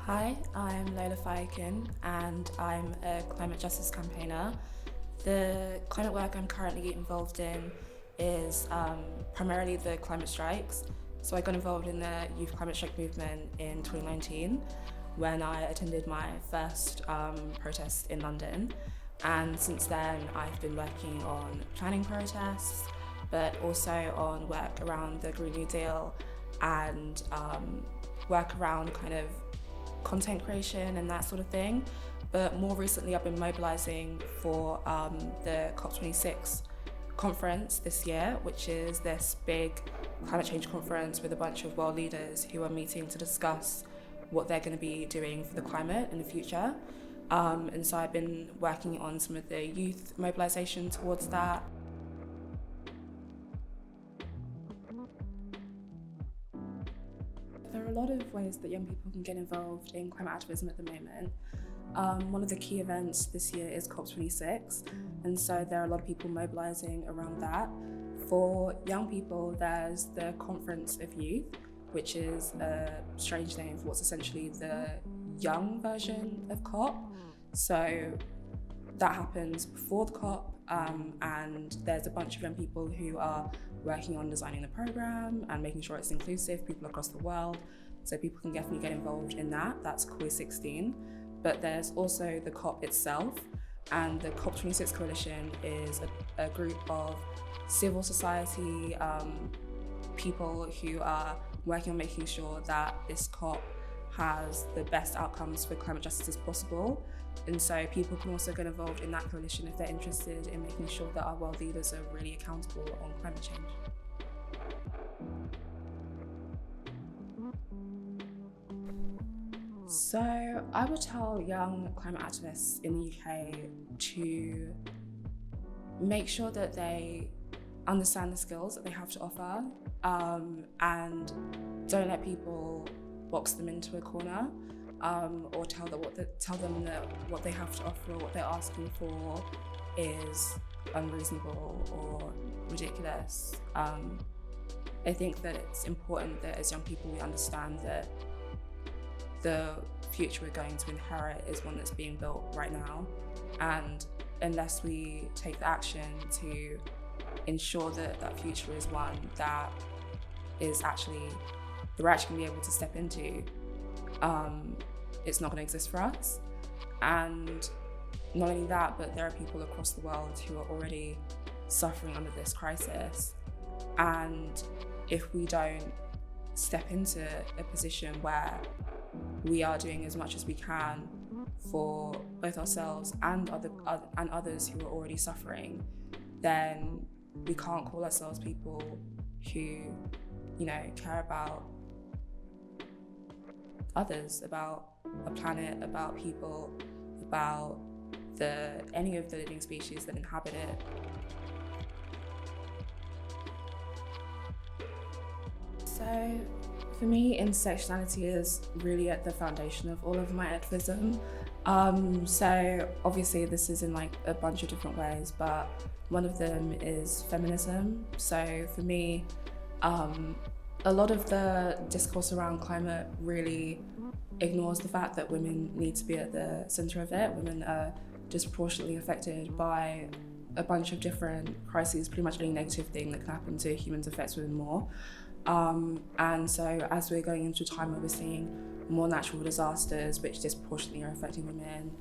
Hi, I'm Lola Fayokun and I'm a climate justice campaigner. The climate work I'm currently involved in is primarily the climate strikes. So I got involved in the youth climate strike movement in 2019 when I attended my first protest in London. And since then, I've been working on planning protests, but also on work around the Green New Deal and work around kind of content creation and that sort of thing. But more recently, I've been mobilising for the COP26 conference this year, which is this big climate change conference with a bunch of world leaders who are meeting to discuss what they're going to be doing for the climate in the future. And so I've been working on some of the youth mobilisation towards that. There are a lot of ways that young people can get involved in climate activism at the moment. One of the key events this year is COP26, and so there are a lot of people mobilising around that. For young people, there's the Conference of Youth, which is a strange name for what's essentially the young version of COP. So that happens before the COP, and there's a bunch of young people who are working on designing the program and making sure it's inclusive, people across the world, so people can definitely get involved in that. That's COP16. But there's also the COP itself, and the COP26 Coalition is a group of civil society people who are working on making sure that this COP has the best outcomes for climate justice as possible. And so people can also get involved in that coalition if they're interested in making sure that our world leaders are really accountable on climate change. So I would tell young climate activists in the UK to make sure that they understand the skills that they have to offer, and don't let people box them into a corner, or tell them that what they have to offer or what they're asking for is unreasonable or ridiculous. I think that it's important that as young people we understand that the future we're going to inherit is one that's being built right now, and unless we take the action to ensure that that future is one that is actually that we're actually going to be able to step into, it's not going to exist for us. And not only that, but there are people across the world who are already suffering under this crisis, and if we don't step into a position where we are doing as much as we can for both ourselves and others who are already suffering, then we can't call ourselves people who, care about others, about a planet, about people, about any of the living species that inhabit it. So for me, intersectionality is really at the foundation of all of my activism. So obviously this is in a bunch of different ways, but one of them is feminism. So for me, a lot of the discourse around climate really ignores the fact that women need to be at the center of it. Women are disproportionately affected by a bunch of different crises. Pretty much any negative thing that can happen to humans affects women more. And so as we're going into a time where we're seeing more natural disasters which disproportionately are affecting women,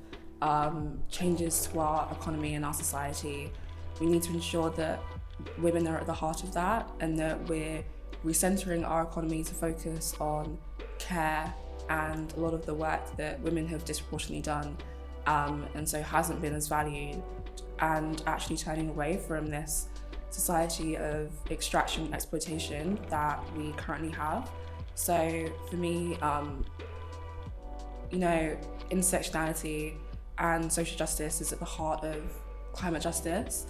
changes to our economy and our society, we need to ensure that women are at the heart of that, and that we're recentering our economy to focus on care and a lot of the work that women have disproportionately done, and so hasn't been as valued, and actually turning away from this society of extraction and exploitation that we currently have. So for me, intersectionality and social justice is at the heart of climate justice.